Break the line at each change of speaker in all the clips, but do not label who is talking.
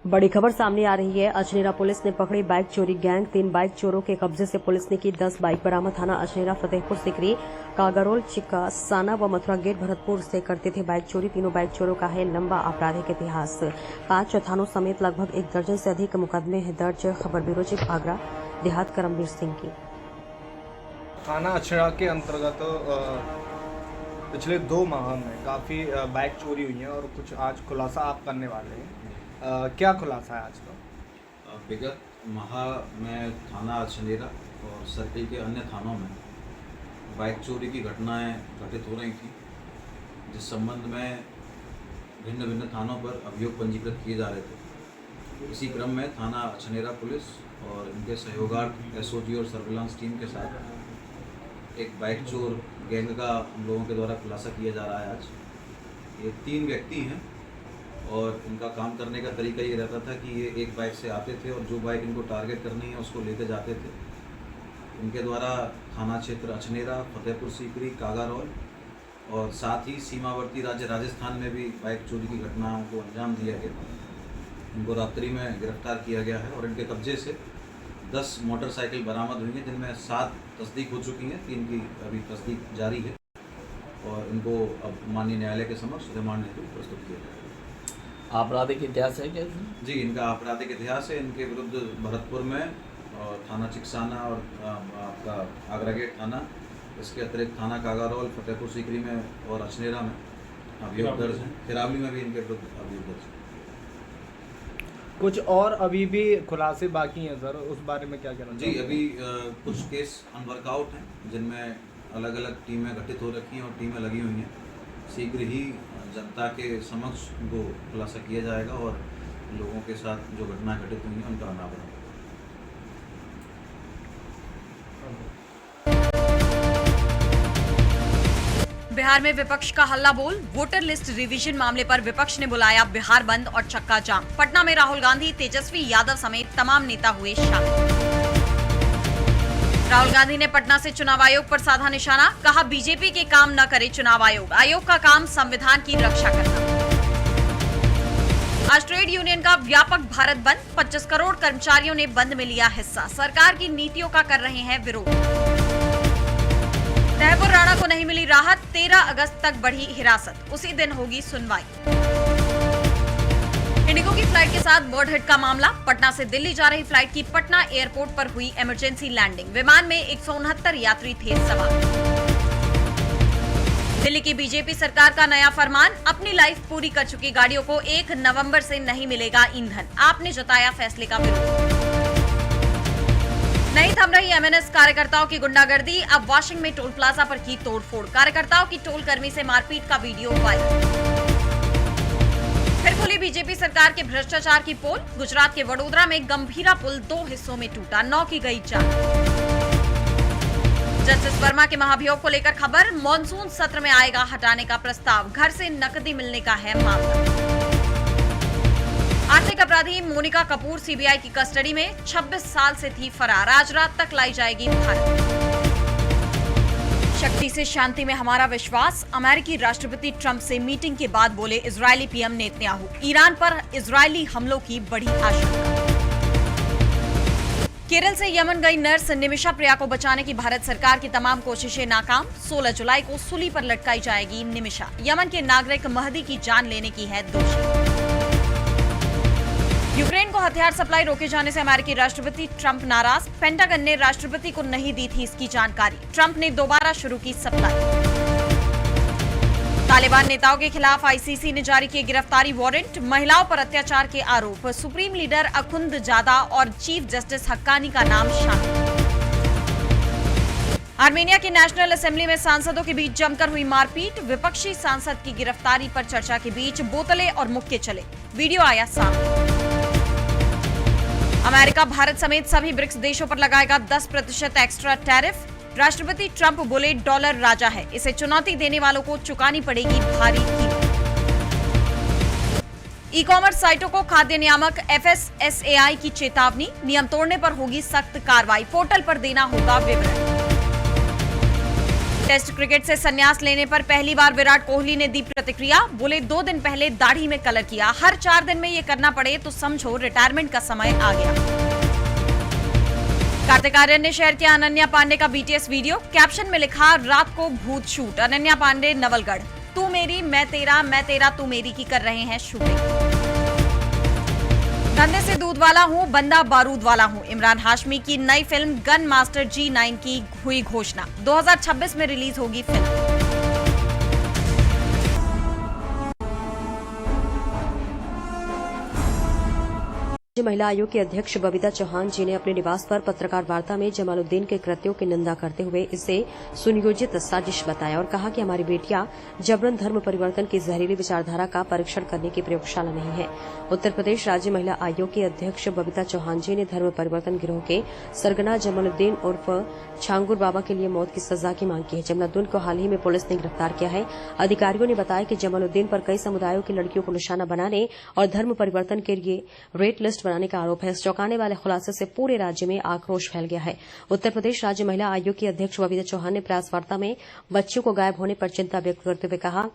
बड़ी खबर सामने आ रही है। अजनेरा पुलिस ने पकड़ी बाइक चोरी गैंग। 3 बाइक चोरों के कब्जे से पुलिस ने की 10 बाइक बरामद। थाना अजनेरा, फतेहपुर सीकरी, कागारोल, चिकासाना व मथुरा गेट भरतपुर से करते थे बाइक चोरी। तीनों बाइक चोरों का है लंबा आपराधिक इतिहास। 5 थानों समेत लगभग 1 दर्जन से अधिक मुकदमे हैं दर्ज। खबर ब्यूरो चीफ आगरा देहात करमवीर सिंह की।
थाना अजनेरा के अंतर्गत पिछले 2 माह में काफ़ी बाइक चोरी हुई हैं और कुछ आज खुलासा आप करने वाले हैं। क्या खुलासा है आज का?
विगत माह में थाना अजनेरा और सर्किल के अन्य थानों में बाइक चोरी की घटनाएं घटित हो रही थी, जिस संबंध में भिन्न भिन्न थानों पर अभियोग पंजीकृत किए जा रहे थे। इसी क्रम में थाना अजनेरा पुलिस और इनके सहयोगार्थ एसओजी और सर्विलांस टीम के साथ एक बाइक चोर गैंग का हम लोगों के द्वारा खुलासा किया जा रहा है। आज ये 3 व्यक्ति हैं और इनका काम करने का तरीका ये रहता था कि ये एक बाइक से आते थे और जो बाइक इनको टारगेट करनी है उसको लेकर जाते थे। इनके द्वारा थाना क्षेत्र अजनेरा, फतेहपुर सीकरी, कागारोल और साथ ही सीमावर्ती राज्य राजस्थान में भी बाइक चोरी की घटनाओं को अंजाम दिया गया। इनको रात्रि में गिरफ्तार किया गया है और इनके कब्जे से 10 मोटरसाइकिल बरामद हुई हैं, जिनमें 7 तस्दीक हो चुकी हैं, 3 की अभी तस्दीक जारी है और इनको अब माननीय न्यायालय के समक्ष रिमांड हेतु प्रस्तुत किया जाएगा।
आपराधिक इतिहास है क्या?
जी, इनका आपराधिक इतिहास है। इनके विरुद्ध भरतपुर में और थाना चिकसाना और आपका आगरा गेट थाना, इसके अतिरिक्त थाना कागारोल, फतेहपुर सीकरी में और अजनेरा में अभियोग दर्ज है। खिरावली में भी इनके विरुद्ध अभियोग दर्ज है।
कुछ और अभी भी खुलासे बाकी हैं सर, उस बारे में क्या कहना?
जी, अभी कुछ केस अनवर्कआउट हैं, जिनमें अलग अलग टीमें गठित हो रखी हैं और टीमें लगी हुई हैं। शीघ्र ही जनता के समक्ष उनको खुलासा किया जाएगा और लोगों के साथ जो घटना घटित हुई है उनका अनावरण।
बिहार में विपक्ष का हल्ला बोल। वोटर लिस्ट रिवीजन मामले पर विपक्ष ने बुलाया बिहार बंद और चक्का जाम। पटना में राहुल गांधी, तेजस्वी यादव समेत तमाम नेता हुए शामिल। राहुल गांधी ने पटना से चुनाव आयोग पर साधा निशाना। कहा, बीजेपी के काम न करे चुनाव आयोग, आयोग का काम संविधान की रक्षा करना। आज ट्रेड यूनियन का व्यापक भारत बंद। 25 करोड़ कर्मचारियों ने बंद में लिया हिस्सा। सरकार की नीतियों का कर रहे हैं विरोध। तहबुर राणा को नहीं मिली राहत। 13 अगस्त तक बढ़ी हिरासत, उसी दिन होगी सुनवाई। इंडिगो की फ्लाइट के साथ बर्ड हिट का मामला। पटना से दिल्ली जा रही फ्लाइट की पटना एयरपोर्ट पर हुई इमरजेंसी लैंडिंग। विमान में 169 यात्री थे सवार। दिल्ली की बीजेपी सरकार का नया फरमान। अपनी लाइफ पूरी कर चुकी गाड़ियों को 1 नवंबर से नहीं मिलेगा ईंधन। आपने जताया फैसले का विरोध। नहीं थम रही एमएनएस कार्यकर्ताओं की गुंडागर्दी। अब वाशिंग में टोल प्लाजा पर की तोड़फोड़। कार्यकर्ताओं की टोल कर्मी से मारपीट का वीडियो वायरल। फिर खुली बीजेपी सरकार के भ्रष्टाचार की पोल। गुजरात के वडोदरा में गंभीरा पुल 2 हिस्सों में टूटा, 9 की गई जान। जस्टिस वर्मा के महाभियोग को लेकर खबर। मॉनसून सत्र में आएगा हटाने का प्रस्ताव। घर से नकदी मिलने का है मामला। आर्थिक अपराधी मोनिका कपूर सीबीआई की कस्टडी में। 26 साल से थी फरार। आज रात तक लाई जाएगी भारत। शक्ति से शांति में हमारा विश्वास। अमेरिकी राष्ट्रपति ट्रंप से मीटिंग के बाद बोले इजरायली पीएम नेतन्याहू। ईरान पर इजरायली हमलों की बड़ी आशंका। केरल से यमन गई नर्स निमिषा प्रिया को बचाने की भारत सरकार की तमाम कोशिशें नाकाम। 16 जुलाई को सूली पर लटकाई जाएगी निमिषा। यमन के नागरिक महदी की जान लेने की है दोषी। यूक्रेन को हथियार सप्लाई रोके जाने से अमेरिकी राष्ट्रपति ट्रंप नाराज। पेंटागन ने राष्ट्रपति को नहीं दी थी इसकी जानकारी। ट्रंप ने दोबारा शुरू की सप्लाई। तालिबान नेताओं के खिलाफ आईसीसी ने जारी किए गिरफ्तारी वारंट। महिलाओं पर अत्याचार के आरोप। सुप्रीम लीडर अखुंदजादा और चीफ जस्टिस हक्कानी का नाम शामिल। आर्मेनिया की नेशनल असेंबली में सांसदों के बीच जमकर हुई मारपीट। विपक्षी सांसद की गिरफ्तारी पर चर्चा के बीच बोतलें और मुक्के चले। वीडियो आया सामने। अमेरिका भारत समेत सभी ब्रिक्स देशों पर लगाएगा 10% एक्स्ट्रा टैरिफ। राष्ट्रपति ट्रंप बोले डॉलर राजा है, इसे चुनौती देने वालों को चुकानी पड़ेगी भारी कीमत। ई कॉमर्स साइटों को खाद्य नियामक FSSAI की चेतावनी। नियम तोड़ने पर होगी सख्त कार्रवाई। पोर्टल पर देना होगा विवरण। टेस्ट क्रिकेट से संन्यास लेने पर पहली बार विराट कोहली ने दी प्रतिक्रिया। बोले 2 दिन पहले दाढ़ी में कलर किया, हर 4 दिन में ये करना पड़े तो समझो रिटायरमेंट का समय आ गया। कार्तिक आर्यन ने शेयर किया अनन्या पांडे का बीटीएस वीडियो। कैप्शन में लिखा, रात को भूत शूट, अनन्या पांडे नवलगढ़, तू मेरी मैं तेरा तू मेरी की कर रहे हैं शूटिंग। धंधे से दूध वाला हूं, बंदा बारूद वाला हूं, इमरान हाशमी की नई फिल्म गन मास्टर G9 की हुई घोषणा। 2026 में रिलीज होगी फिल्म।
राज्य महिला आयोग की अध्यक्ष बबीता चौहान जी ने अपने निवास पर पत्रकार वार्ता में जमालुद्दीन के कृत्यों की निंदा करते हुए इसे सुनियोजित साजिश बताया और कहा कि हमारी बेटियां जबरन धर्म परिवर्तन की जहरीली विचारधारा का परीक्षण करने की प्रयोगशाला नहीं है। उत्तर प्रदेश राज्य महिला आयोग की अध्यक्ष बबीता चौहान जी ने धर्म परिवर्तन गिरोह के सरगना जमालुद्दीन उर्फ छांगुर बाबा के लिए मौत की सजा की मांग की है। जमालुद्दीन को हाल ही में पुलिस ने गिरफ्तार किया है। अधिकारियों ने बताया कि जमालुद्दीन पर कई समुदायों की लड़कियों को निशाना बनाने और धर्म परिवर्तन के लिए रेट लिस्ट बनाने का आरोप है। इस चौंकाने वाले खुलासे से पूरे राज्य में आक्रोश फैल गया है। उत्तर प्रदेश राज्य महिला आयोग की अध्यक्ष बबीता चौहान ने प्रेस वार्ता में बच्चियों को गायब होने पर चिंता व्यक्त करते हुए कहा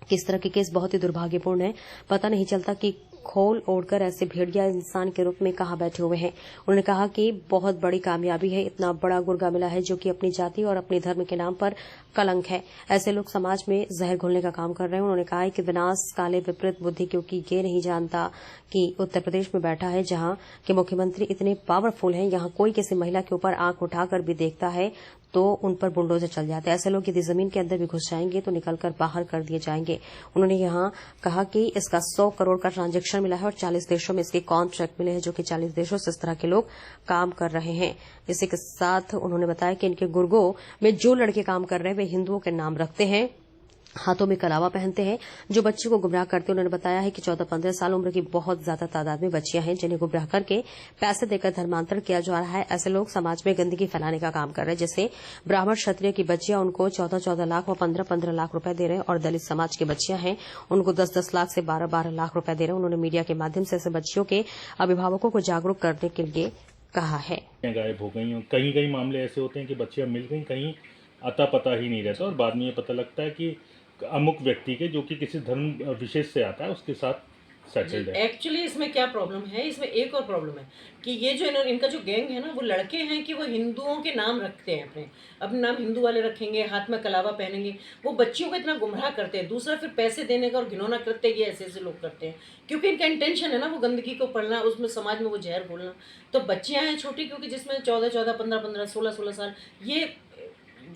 कि इस तरह के केस बहुत ही दुर्भाग्यपूर्ण है। पता नहीं चलता कि खोल ओढ़कर ऐसे भेड़िया इंसान के रूप में कहां बैठे हुए हैं। उन्होंने कहा कि बहुत बड़ी कामयाबी है, इतना बड़ा गुर्गा मिला है जो कि अपनी जाति और अपने धर्म के नाम पर कलंक है। ऐसे लोग समाज में जहर घोलने का काम कर रहे हैं। उन्होंने कहा कि विनाश काले विपरीत बुद्धि, क्योंकि ये नहीं जानता कि उत्तर प्रदेश में बैठा है जहां के मुख्यमंत्री इतने पावरफुल हैं, यहां कोई किसी महिला के ऊपर आंख उठाकर भी देखता है तो उन पर बुलडोजर चल जाता है। ऐसे लोग यदि जमीन के अंदर भी घुस जाएंगे तो निकलकर बाहर कर दिए जाएंगे। उन्होंने यहां कहा कि इसका 100 करोड़ का ट्रांजैक्शन मिला है और 40 देशों में इसके कॉन्ट्रैक्ट मिले हैं, जो कि 40 देशों से इस तरह के लोग काम कर रहे हैं। इसी के साथ उन्होंने बताया कि इनके गुर्गों में जो लड़के काम कर रहे हैं वे हिंदुओं के नाम रखते हैं, हाथों में कलावा पहनते हैं, जो बच्चों को गुमराह करते हैं। उन्होंने बताया है कि 14-15 साल उम्र की बहुत ज्यादा तादाद में बच्चियां हैं जिन्हें गुमराह करके पैसे देकर धर्मांतरण किया जा रहा है। ऐसे लोग समाज में गंदगी फैलाने का काम कर रहे हैं। जैसे ब्राह्मण क्षत्रिय की बच्चियां, उनको 14-14 लाख व 15-15 लाख रुपए दे रहे हैं और दलित समाज की बच्चियां हैं, उनको 10-10 लाख से 12-12 लाख रुपए दे रहे हैं। उन्होंने मीडिया के माध्यम से ऐसे बच्चियों के अभिभावकों को जागरूक करने के लिए कहा है।
गायब हो गई, कई कई मामले ऐसे होते हैं कि बच्चियां मिल गई, कहीं अता पता ही नहीं रहता और बाद में ये पता लगता है कि अमुक व्यक्ति के जो कि किसी धर्म विशेष से आता है उसके साथ सेटल्ड है।
एक्चुअली इसमें क्या प्रॉब्लम है, इसमें एक और प्रॉब्लम है कि ये जो इनका जो गैंग है ना, वो लड़के हैं कि वो हिंदुओं के नाम रखते हैं, अपने नाम हिंदू वाले रखेंगे, हाथ में कलावा पहनेंगे, वो बच्चियों को इतना गुमराह करते हैं। दूसरा फिर पैसे देने का और घिनौना कृत्य ये ऐसे ऐसे लोग करते हैं क्योंकि इनका इंटेंशन है ना वो गंदगी को पढ़ना, उसमें समाज में वो जहर घोलना। तो बच्चियाँ हैं छोटी, क्योंकि जिसमें 14-14, 15-15, 16-16 साल, ये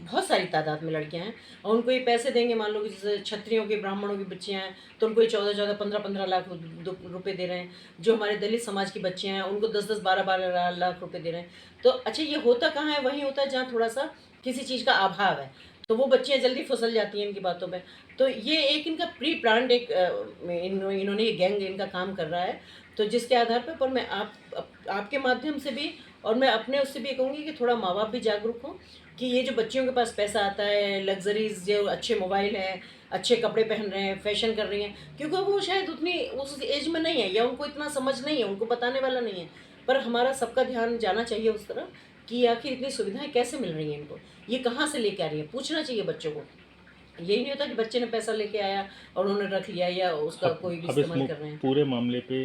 बहुत सारी तादाद में लड़कियां हैं और उनको ये पैसे देंगे। मान लो कि जैसे क्षत्रियों के ब्राह्मणों की बच्चियां हैं तो उनको ये 14-14, 15-15 लाख रुपए दे रहे हैं। जो हमारे दलित समाज की बच्चियां हैं उनको 10-10, 12-12 लाख रुपए दे रहे हैं। तो अच्छा, ये होता कहाँ है? वहीं होता है जहाँ थोड़ा सा किसी चीज़ का अभाव है, तो वो बच्चियाँ जल्दी फिसल जाती हैं इनकी बातों में। तो ये एक इनका प्री प्लान्ड एक इन्होंने ये गैंग इनका काम कर रहा है। तो जिसके आधार पर मैं आपके माध्यम से भी और मैं अपने उससे भी कहूँगी कि थोड़ा माँ बाप भी जागरूक हों कि ये जो बच्चियों के पास पैसा आता है, लग्जरीज, जो अच्छे मोबाइल हैं, अच्छे कपड़े पहन रहे हैं, फैशन कर रही हैं, क्योंकि वो शायद उतनी उस एज में नहीं है या उनको इतना समझ नहीं है, उनको बताने वाला नहीं है। पर हमारा सबका ध्यान जाना चाहिए उस तरफ कि आखिर इतनी सुविधाएं कैसे मिल रही हैं इनको, ये कहाँ से लेके आ रही है, पूछना चाहिए बच्चों को। यही नहीं होता कि बच्चे ने पैसा लेके आया और उन्होंने रख लिया या उसका कोई भी इस्तेमाल कर रहे हैं।
पूरे मामले पे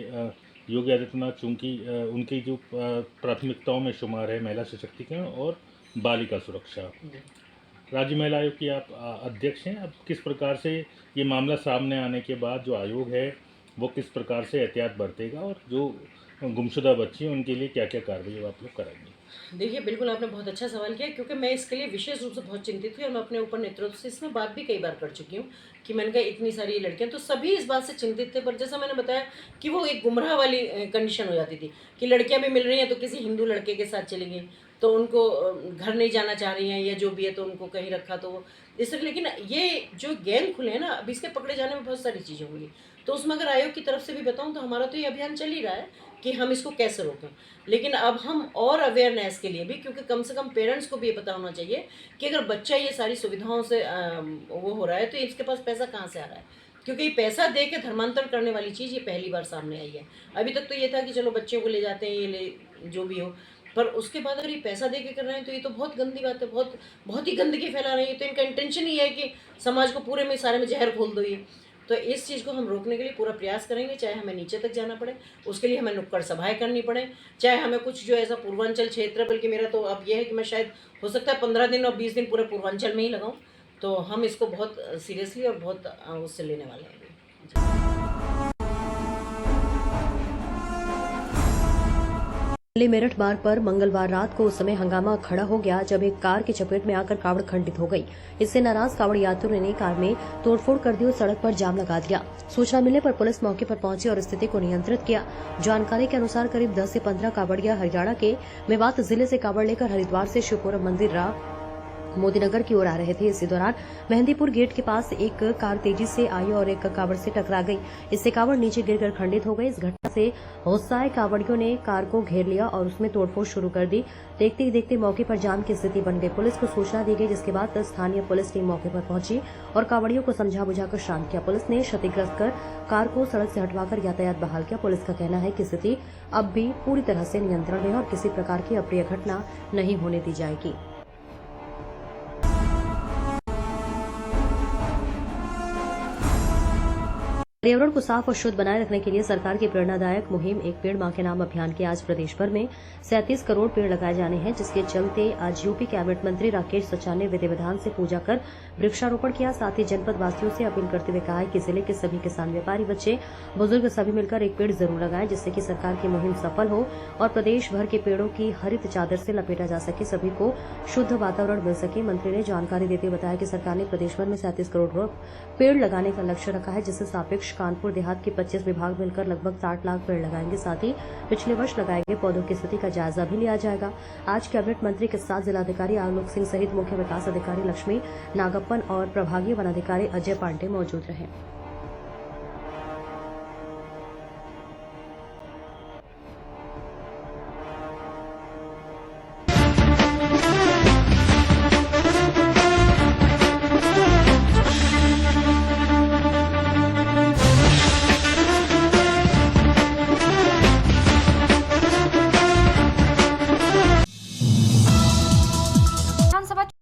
योगी आदित्यनाथ, चूंकि उनकी जो प्राथमिकताओं में शुमार है महिला सशक्तिकरण और बालिका सुरक्षा, राज्य महिला आयोग की आप अध्यक्ष हैं। अब किस प्रकार से ये मामला सामने आने के बाद जो आयोग है वो किस प्रकार से एहतियात बरतेगा और जो गुमशुदा बच्ची हैं उनके लिए क्या क्या कार्रवाई आप लोग कराएंगे?
देखिए, बिल्कुल आपने बहुत अच्छा सवाल किया, क्योंकि मैं इसके लिए विशेष रूप से बहुत चिंतित थी और मैं अपने ऊपर नेतृत्व से इसमें बात भी कई बार कर चुकी हूँ कि मैंने कहा इतनी सारी लड़कियाँ, तो सभी इस बात से चिंतित थे। पर जैसा मैंने बताया कि वो एक गुमराह वाली कंडीशन हो जाती थी कि लड़कियाँ भी मिल रही हैं तो किसी हिंदू लड़के के साथ चली गई, तो उनको घर नहीं जाना चाह रही हैं या जो भी है, तो उनको कहीं रखा तो वो इस तरह। लेकिन ये जो गैंग खुले हैं ना, अब इसके पकड़े जाने में बहुत सारी चीज़ें होंगी। तो उसमें अगर आयोग की तरफ से भी बताऊं तो हमारा तो ये अभियान चल ही रहा है कि हम इसको कैसे रोकें। लेकिन अब हम और अवेयरनेस के लिए भी, क्योंकि कम से कम पेरेंट्स को भी ये पता होना चाहिए कि अगर बच्चा ये सारी सुविधाओं से वो हो रहा है तो इसके पास पैसा कहाँ से आ रहा है, क्योंकि ये पैसा दे के धर्मांतरण करने वाली चीज़ ये पहली बार सामने आई है। अभी तक तो ये था कि चलो बच्चों को ले जाते हैं, ये ले जो भी हो, पर उसके बाद अगर ये पैसा दे के कर रहे हैं तो ये तो बहुत गंदी बात है, बहुत बहुत ही गंदगी फैला रहे हैं। तो इनका इंटेंशन ही है कि समाज को पूरे में सारे में जहर घोल दो ये। तो इस चीज़ को हम रोकने के लिए पूरा प्रयास करेंगे, चाहे हमें नीचे तक जाना पड़े, उसके लिए हमें नुक्कड़ सभाएं करनी पड़े, चाहे हमें कुछ जो ऐसा पूर्वांचल क्षेत्र, बल्कि मेरा तो अब यह है कि मैं शायद हो सकता है 15 दिन और 20 दिन पूरे पूर्वांचल में ही लगाऊं। तो हम इसको बहुत सीरियसली और बहुत उससे लेने वाले हैं अभी।
दिल्ली मेरठ मार्ग पर मंगलवार रात को उस समय हंगामा खड़ा हो गया जब एक कार की चपेट में आकर कावड़ खंडित हो गई। इससे नाराज कावड़ यात्रियों ने कार में तोड़फोड़ कर दी और सड़क पर जाम लगा दिया। सूचना मिलने पर पुलिस मौके पर पहुंची और स्थिति को नियंत्रित किया। जानकारी के अनुसार करीब 10 से 15 कावड़िया हरियाणा के मेवात जिले से कावड़ लेकर हरिद्वार से शिवपुरम मंदिर मोदीनगर की ओर आ रहे थे। इसी दौरान मेहंदीपुर गेट के पास एक कार तेजी से आई और एक कावड़ से टकरा गई। इससे कावड़ नीचे गिरकर खंडित हो गई। इस घटना से गुस्साए कावड़ियों ने कार को घेर लिया और उसमें तोड़फोड़ शुरू कर दी। देखते ही देखते मौके पर जाम की स्थिति बन गई। पुलिस को सूचना दी गई, जिसके बाद स्थानीय पुलिस टीम मौके पर पहुंची और कावड़ियों को समझा बुझाकर शांत किया। पुलिस ने क्षतिग्रस्त कर कार को सड़क से हटवाकर यातायात बहाल किया। पुलिस का कहना है कि स्थिति अब भी पूरी तरह से नियंत्रण में है और किसी प्रकार की अप्रिय घटना नहीं होने दी जाएगी। पर्यावरण को साफ और शुद्ध बनाए रखने के लिए सरकार की प्रेरणादायक मुहिम एक पेड़ मां के नाम अभियान के आज प्रदेश भर में 37 करोड़ पेड़ लगाए जाने हैं, जिसके चलते आज यूपी कैबिनेट मंत्री राकेश सचान ने विधि विधान से पूजा कर वृक्षारोपण किया। साथ ही जनपद वासियों से अपील करते हुए कहा है कि जिले के सभी किसान, व्यापारी, बच्चे, बुजुर्ग सभी मिलकर एक पेड़ जरूर लगाएं, जिससे कि सरकार की मुहिम सफल हो और प्रदेश भर के पेड़ों की हरित चादर से लपेटा जा सके, सभी को शुद्ध वातावरण मिल सके। मंत्री ने जानकारी देते हुए बताया कि सरकार ने प्रदेश भर में 37 करोड़ पेड़ लगाने का लक्ष्य रखा है, जिससे सापेक्ष कानपुर देहात के 25 विभाग मिलकर लगभग 60 लाख पेड़ लगाएंगे। साथ ही पिछले वर्ष लगाए गए पौधों की स्थिति का जायजा भी लिया जाएगा। आज कैबिनेट मंत्री के साथ जिलाधिकारी आलोक सिंह सहित मुख्य विकास अधिकारी लक्ष्मी नागप्पन और प्रभागीय वनाधिकारी अजय पांडे मौजूद रहे।